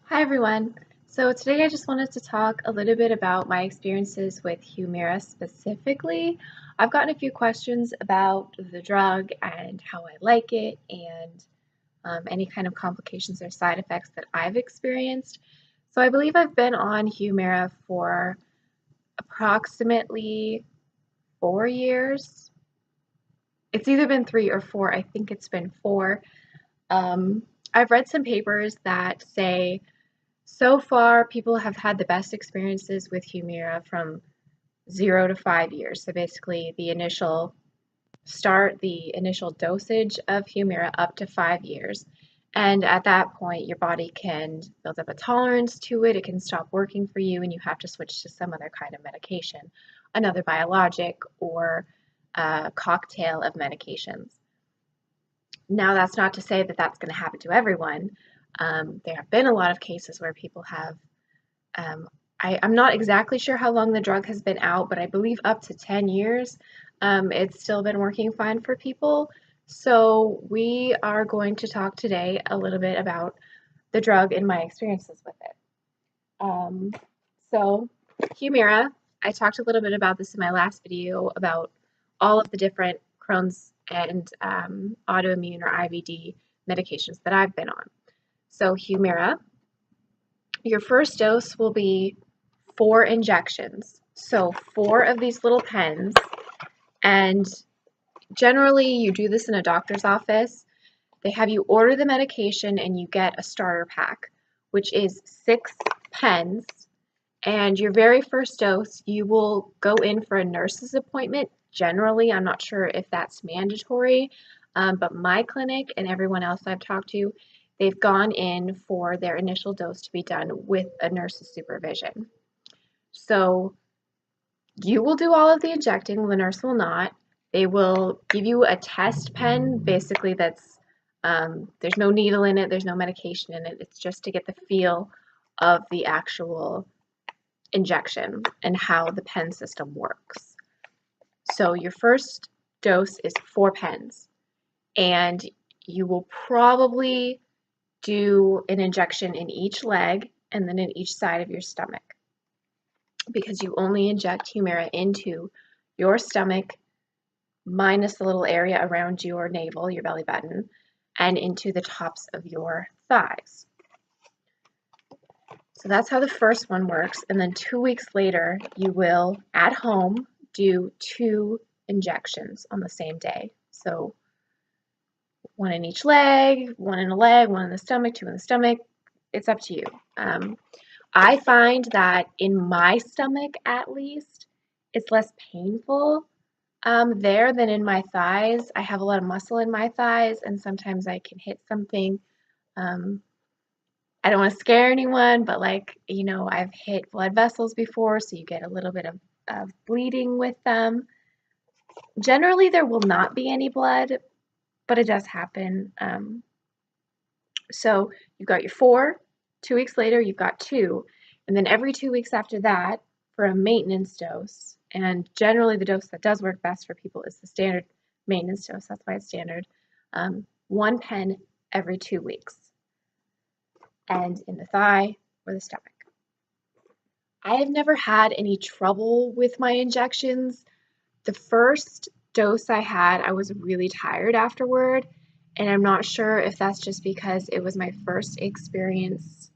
Hi everyone. So today I just wanted to talk a little bit about my experiences with HUMIRA specifically. I've gotten a few questions about the drug and how I like it and any kind of complications or side effects that I've experienced. So I believe I've been on HUMIRA for approximately 4 years. It's either been 3 or 4. I think it's been 4. I've read some papers that say so far, people have had the best experiences with HUMIRA from 0 to 5 years. So basically, the initial dosage of HUMIRA up to 5 years. And at that point, your body can build up a tolerance to it. It can stop working for you, and you have to switch to some other kind of medication, another biologic or a cocktail of medications. Now, that's not to say that that's going to happen to everyone. There have been a lot of cases where people have, I'm not exactly sure how long the drug has been out, but I believe up to 10 years. It's still been working fine for people. So we are going to talk today a little bit about the drug and my experiences with it. So HUMIRA, I talked a little bit about this in my last video about all of the different Crohn's and autoimmune or IBD medications that I've been on. So HUMIRA, your first dose will be 4 injections. So 4 of these little pens, and generally you do this in a doctor's office. They have you order the medication and you get a starter pack, which is 6 pens. And your very first dose, you will go in for a nurse's appointment. Generally, I'm not sure if that's mandatory, but my clinic and everyone else I've talked to, they've gone in for their initial dose to be done with a nurse's supervision. So you will do all of the injecting, the nurse will not. They will give you a test pen, basically that's, there's no needle in it, there's no medication in it, it's just to get the feel of the actual injection and how the pen system works. So your first dose is 4 pens, and you will probably do an injection in each leg and then in each side of your stomach, because you only inject HUMIRA into your stomach minus the little area around your navel, your belly button, and into the tops of your thighs. So that's how the first one works. And then 2 weeks later, you will, at home, do 2 injections on the same day. So 1 in each leg, 1 in a leg, 1 in the stomach, 2 in the stomach. It's up to you. I find that in my stomach, at least, it's less painful there than in my thighs. I have a lot of muscle in my thighs, and sometimes I can hit something. I don't want to scare anyone, but I've hit blood vessels before, so you get a little bit of bleeding with them. Generally, there will not be any blood, but it does happen. So you've got your 4, 2 weeks later, you've got 2, and then every 2 weeks after that for a maintenance dose, and generally the dose that does work best for people is the standard maintenance dose, that's why it's standard, 1 pen every 2 weeks, and in the thigh or the stomach. I have never had any trouble with my injections. The first dose I had, I was really tired afterward, and I'm not sure if that's just because it was my first experience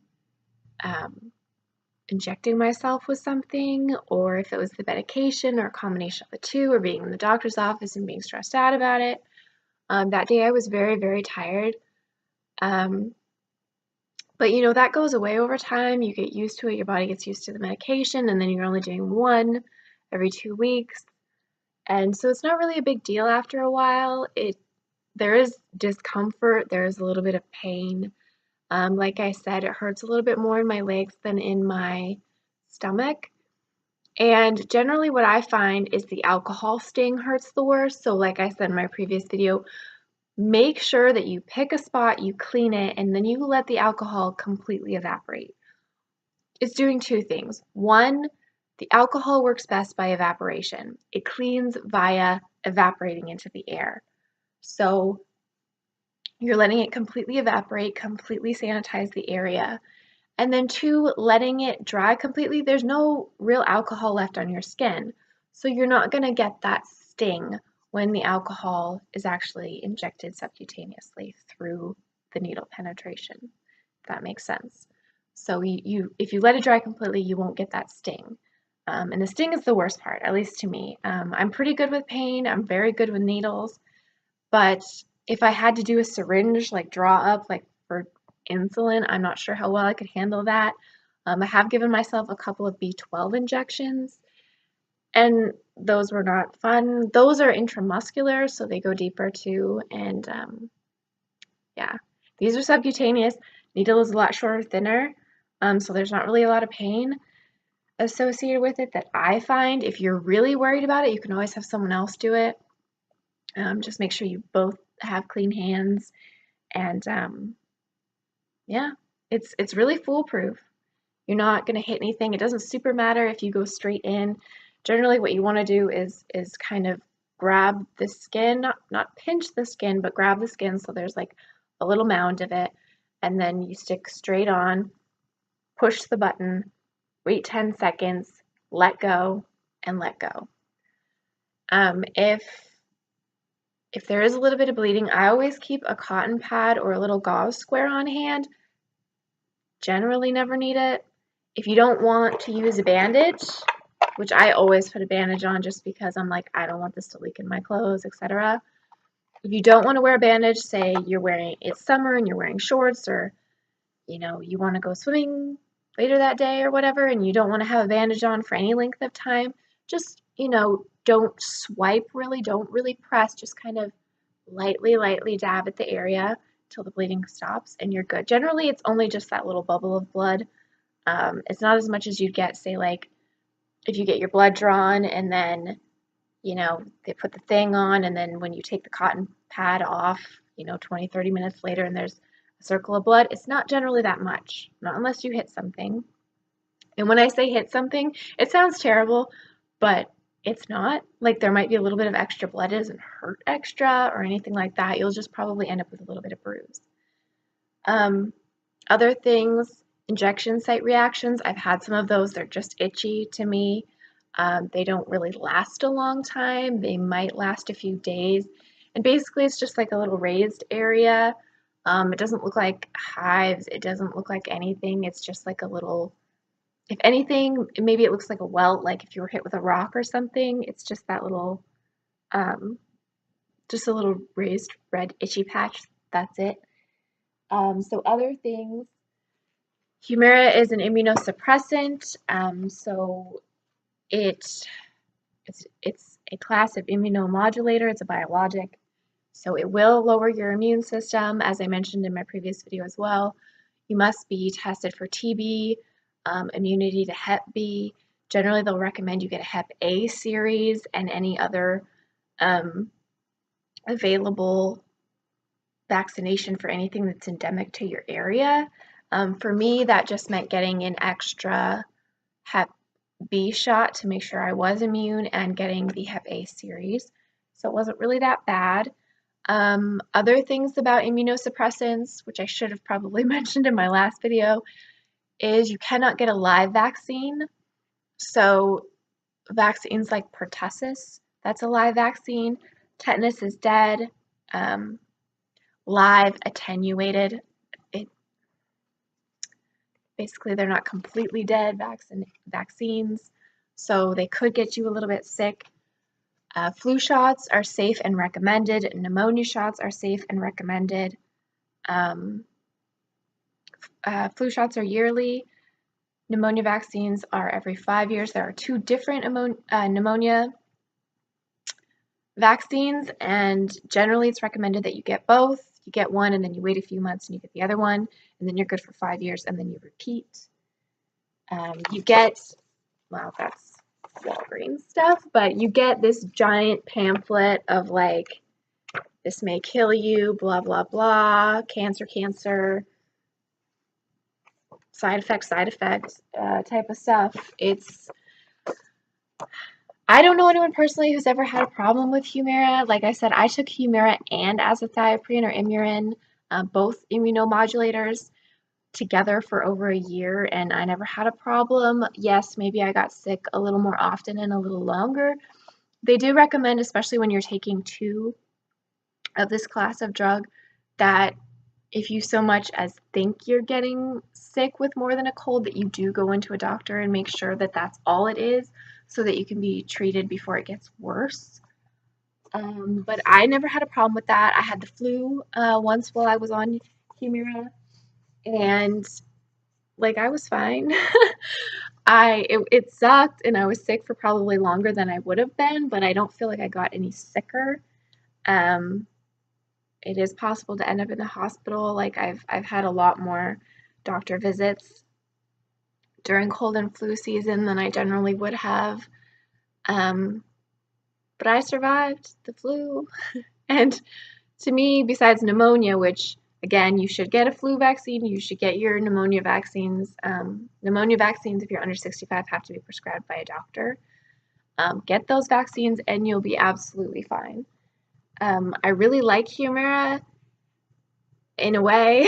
injecting myself with something, or if it was the medication, or a combination of the two, or being in the doctor's office and being stressed out about it. That day I was very, very tired. But that goes away over time. You get used to it, your body gets used to the medication, and then you're only doing 1 every 2 weeks. And so it's not really a big deal after a while. There is discomfort, there is a little bit of pain. Like I said, it hurts a little bit more in my legs than in my stomach. And generally what I find is the alcohol sting hurts the worst. So like I said in my previous video, make sure that you pick a spot, you clean it, and then you let the alcohol completely evaporate. It's doing 2 things. 1, the alcohol works best by evaporation. It cleans via evaporating into the air. So you're letting it completely evaporate, completely sanitize the area. And then 2, letting it dry completely. There's no real alcohol left on your skin, so you're not going to get that sting when the alcohol is actually injected subcutaneously through the needle penetration, if that makes sense. So if you let it dry completely, you won't get that sting. And the sting is the worst part, at least to me. I'm pretty good with pain. I'm very good with needles. But if I had to do a syringe, like draw up, like for insulin, I'm not sure how well I could handle that. I have given myself a couple of B12 injections, and those were not fun. Those are intramuscular, so they go deeper too. And yeah, these are subcutaneous. Needle is a lot shorter, thinner, so there's not really a lot of pain associated with it that I find. If you're really worried about it, you can always have someone else do it. Just make sure you both have clean hands, and yeah, it's really foolproof. You're not going to hit anything. It doesn't super matter if you go straight in. Generally, what you want to do is kind of grab the skin, not pinch the skin, but grab the skin so there's like a little mound of it, and then you stick straight on, push the button, wait 10 seconds, let go, and let go. If there is a little bit of bleeding, I always keep a cotton pad or a little gauze square on hand. Generally never need it. If you don't want to use a bandage, which I always put a bandage on just because I'm like, I don't want this to leak in my clothes, etc. If you don't want to wear a bandage, say it's summer and you're wearing shorts, or you want to go swimming later that day or whatever, and you don't want to have a bandage on for any length of time, just, don't swipe really, don't really press, just kind of lightly dab at the area till the bleeding stops and you're good. Generally, it's only just that little bubble of blood. It's not as much as you'd get, say, like if you get your blood drawn and then, they put the thing on, and then when you take the cotton pad off, 20, 30 minutes later and there's a circle of blood, it's not generally that much, not unless you hit something. And when I say hit something, it sounds terrible, but it's not. Like, there might be a little bit of extra blood. It doesn't hurt extra or anything like that. You'll just probably end up with a little bit of bruise. Other things, injection site reactions. I've had some of those. They're just itchy to me. They don't really last a long time. They might last a few days. And basically, it's just like a little raised area. It doesn't look like hives. It doesn't look like anything. It's just like a little, if anything, maybe it looks like a welt, like if you were hit with a rock or something. It's just that little, just a little raised red itchy patch. That's it. So other things, HUMIRA is an immunosuppressant, so it's a class of immunomodulator. It's a biologic, so it will lower your immune system, as I mentioned in my previous video as well. You must be tested for TB, immunity to Hep B. Generally, they'll recommend you get a Hep A series and any other available vaccination for anything that's endemic to your area. For me, that just meant getting an extra Hep B shot to make sure I was immune and getting the Hep A series. So it wasn't really that bad. Other things about immunosuppressants, which I should have probably mentioned in my last video, is you cannot get a live vaccine. So vaccines like pertussis, that's a live vaccine. Tetanus is dead. Live, attenuated. Basically, they're not completely dead vaccines, so they could get you a little bit sick. Flu shots are safe and recommended. Pneumonia shots are safe and recommended. Flu shots are yearly. Pneumonia vaccines are every 5 years. There are 2 different pneumonia vaccines, and generally it's recommended that you get both. You get one and then you wait a few months and you get the other one, and then you're good for 5 years, and then you repeat. You get, well, that's Walgreens stuff, but you get this giant pamphlet of like, this may kill you, blah, blah, blah, cancer, side effects, type of stuff. I don't know anyone personally who's ever had a problem with HUMIRA. Like I said, I took HUMIRA and azathioprine or Imurin, both immunomodulators. together for over a year and I never had a problem. Yes, maybe I got sick a little more often and a little longer. They do recommend, especially when you're taking 2 of this class of drug, that if you so much as think you're getting sick with more than a cold, that you do go into a doctor and make sure that that's all it is so that you can be treated before it gets worse. But I never had a problem with that. I had the flu once while I was on HUMIRA, and like I was fine. It sucked, and I was sick for probably longer than I would have been, but I don't feel like I got any sicker. Um, it is possible to end up in the hospital. Like I've had a lot more doctor visits during cold and flu season than I generally would have. Um, but I survived the flu. And to me, besides pneumonia, which again, you should get a flu vaccine, you should get your pneumonia vaccines. Pneumonia vaccines, if you're under 65, have to be prescribed by a doctor. Get those vaccines and you'll be absolutely fine. I really like HUMIRA in a way.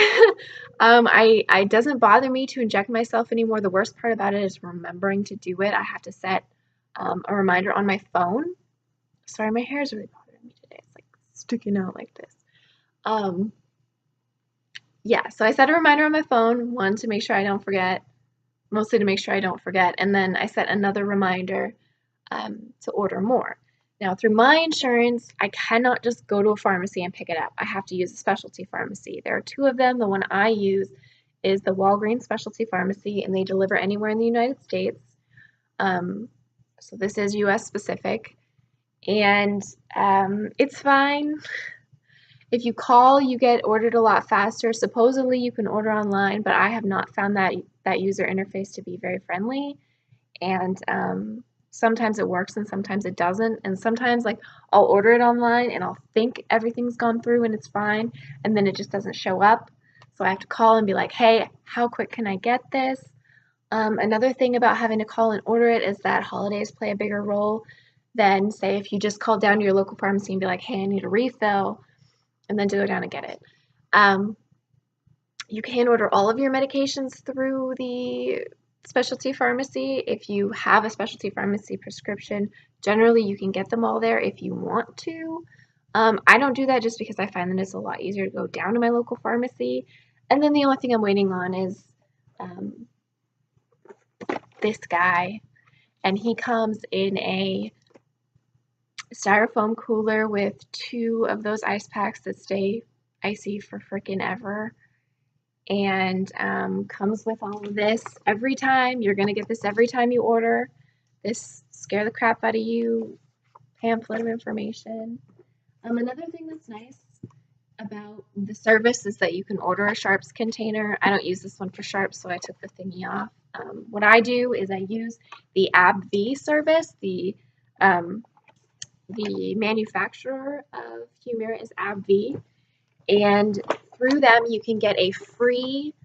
It doesn't bother me to inject myself anymore. The worst part about it is remembering to do it. I have to set a reminder on my phone. Sorry, my hair is really bothering me today. It's like sticking out like this. Yeah, so I set a reminder on my phone, one to make sure I don't forget, mostly to make sure I don't forget, and then I set another reminder to order more. Now, through my insurance, I cannot just go to a pharmacy and pick it up. I have to use a specialty pharmacy. There are 2 of them. The one I use is the Walgreens Specialty Pharmacy, and they deliver anywhere in the United States. So this is US specific, and it's fine. If you call, you get ordered a lot faster. Supposedly, you can order online, but I have not found that user interface to be very friendly. And sometimes it works and sometimes it doesn't. And sometimes, like, I'll order it online and I'll think everything's gone through and it's fine, and then it just doesn't show up. So I have to call and be like, hey, how quick can I get this? Another thing about having to call and order it is that holidays play a bigger role than, say, if you just call down to your local pharmacy and be like, hey, I need a refill, and then to go down and get it. You can order all of your medications through the specialty pharmacy. If you have a specialty pharmacy prescription, generally you can get them all there if you want to. I don't do that just because I find that it's a lot easier to go down to my local pharmacy. And then the only thing I'm waiting on is this guy, and he comes in a styrofoam cooler with 2 of those ice packs that stay icy for freaking ever, and comes with all of this every time. You're gonna get this every time you order this scare the crap out of you pamphlet of information. Another thing that's nice about the service is that you can order a sharps container. I don't use this one for sharps, so I took the thingy off. What I do is I use the AbbVie service. The manufacturer of HUMIRA is AbbVie, and through them you can get a free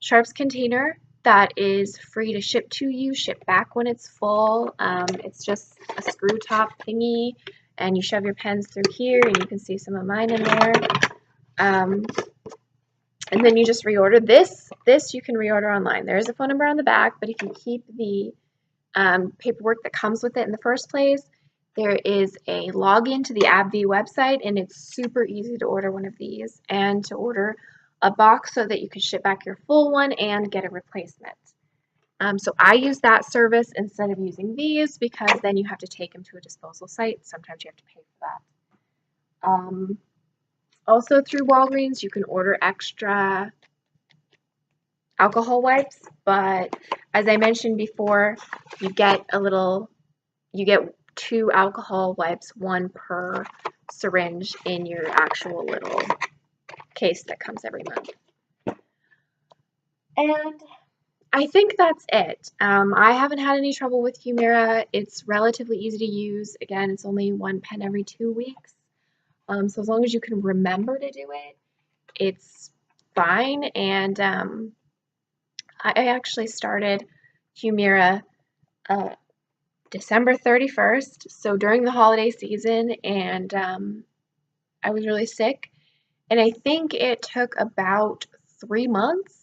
sharps container that is free to ship to you, ship back when it's full. It's just a screw top thingy, and you shove your pens through here, and you can see some of mine in there. And then you just reorder this. This you can reorder online. There is a phone number on the back, but if you keep the paperwork that comes with it in the first place, there is a login to the AbbVie website, and it's super easy to order one of these and to order a box so that you can ship back your full one and get a replacement. So I use that service instead of using these because then you have to take them to a disposal site. Sometimes you have to pay for that. Also through Walgreens, you can order extra alcohol wipes, but as I mentioned before, you get 2 alcohol wipes, 1 per syringe in your actual little case that comes every month. And I think that's it. I haven't had any trouble with HUMIRA. It's relatively easy to use. Again, it's only 1 pen every 2 weeks. So as long as you can remember to do it, it's fine. And I actually started HUMIRA December 31st, so during the holiday season, and I was really sick, and I think it took about 3 months.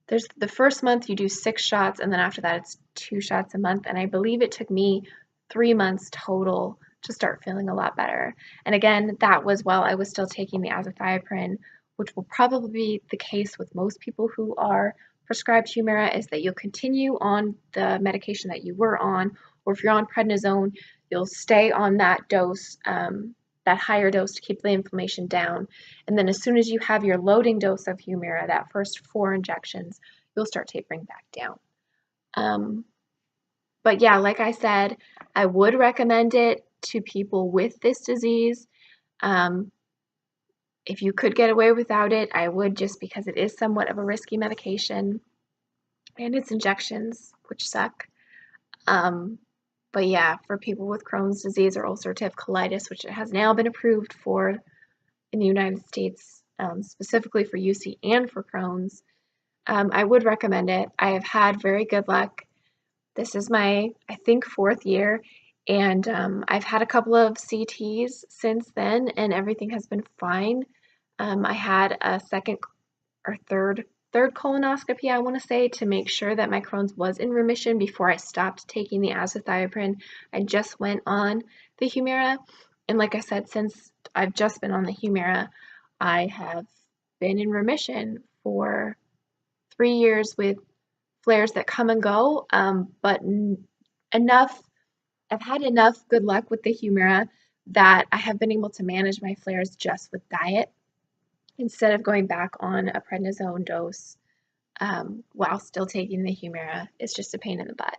There's the first month you do 6 shots, and then after that it's 2 shots a month, and I believe it took me 3 months total to start feeling a lot better. And again, that was while I was still taking the azathioprine, which will probably be the case with most people who are prescribed HUMIRA, is that you'll continue on the medication that you were on, or if you're on prednisone, you'll stay on that dose, that higher dose to keep the inflammation down. And then as soon as you have your loading dose of HUMIRA, that first 4 injections, you'll start tapering back down. But yeah, like I said, I would recommend it to people with this disease. If you could get away without it, I would, just because it is somewhat of a risky medication and it's injections, which suck. But yeah, for people with Crohn's disease or ulcerative colitis, which has now been approved for in the United States, specifically for UC and for Crohn's, I would recommend it. I have had very good luck. This is my, I think, 4th year, and I've had a couple of CTs since then, and everything has been fine. I had a second or third colonoscopy, I want to say, to make sure that my Crohn's was in remission before I stopped taking the azathioprine. I just went on the HUMIRA, and like I said, since I've just been on the HUMIRA, I have been in remission for 3 years with flares that come and go, but I've had enough good luck with the HUMIRA that I have been able to manage my flares just with diet instead of going back on a prednisone dose while still taking the HUMIRA. It's just a pain in the butt.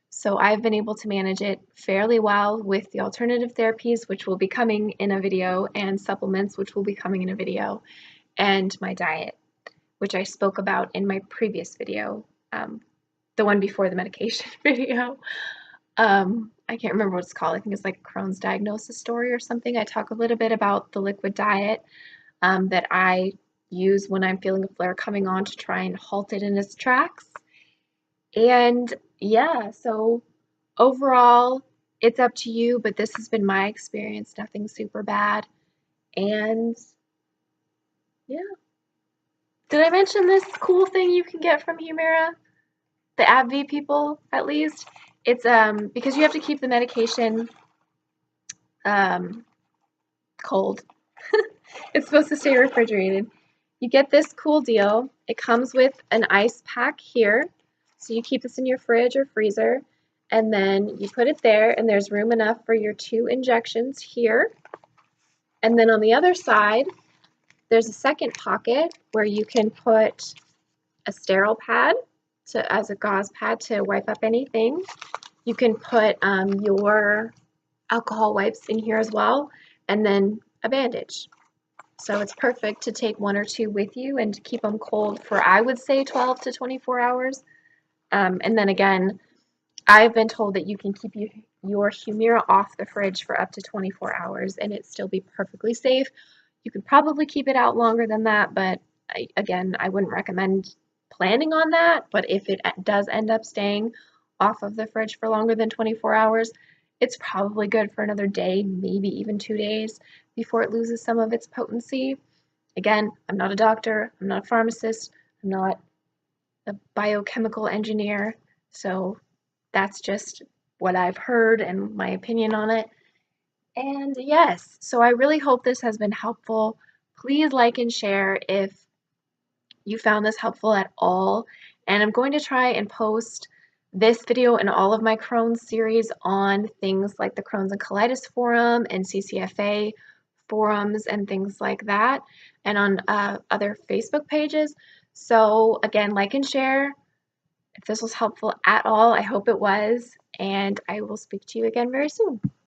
So I've been able to manage it fairly well with the alternative therapies, which will be coming in a video, and supplements, which will be coming in a video, and my diet, which I spoke about in my previous video, the one before the medication video. I can't remember what it's called. I think it's like Crohn's diagnosis story or something. I talk a little bit about the liquid diet that I use when I'm feeling a flare coming on to try and halt it in its tracks. And yeah, so overall, it's up to you, but this has been my experience. Nothing super bad. And yeah. Did I mention this cool thing you can get from HUMIRA? The AbbVie people, at least. It's because you have to keep the medication cold. It's supposed to stay refrigerated. You get this cool deal. It comes with an ice pack here. So you keep this in your fridge or freezer, and then you put it there, and there's room enough for your 2 injections here. And then on the other side, there's a second pocket where you can put a sterile pad as a gauze pad to wipe up anything. You can put your alcohol wipes in here as well, and then a bandage. So it's perfect to take 1 or 2 with you and to keep them cold for, I would say, 12 to 24 hours. And then again, I've been told that you can keep your HUMIRA off the fridge for up to 24 hours and it still be perfectly safe. You could probably keep it out longer than that, but again, I wouldn't recommend planning on that. But if it does end up staying off of the fridge for longer than 24 hours, it's probably good for another day, maybe even 2 days before it loses some of its potency. Again, I'm not a doctor, I'm not a pharmacist, I'm not a biochemical engineer, so that's just what I've heard and my opinion on it. And yes, so I really hope this has been helpful. Please like and share if you found this helpful at all. And I'm going to try and post this video and all of my Crohn's series on things like the Crohn's and Colitis Forum and CCFA forums and things like that, and on other Facebook pages. So again, like and share if this was helpful at all. I hope it was, and I will speak to you again very soon.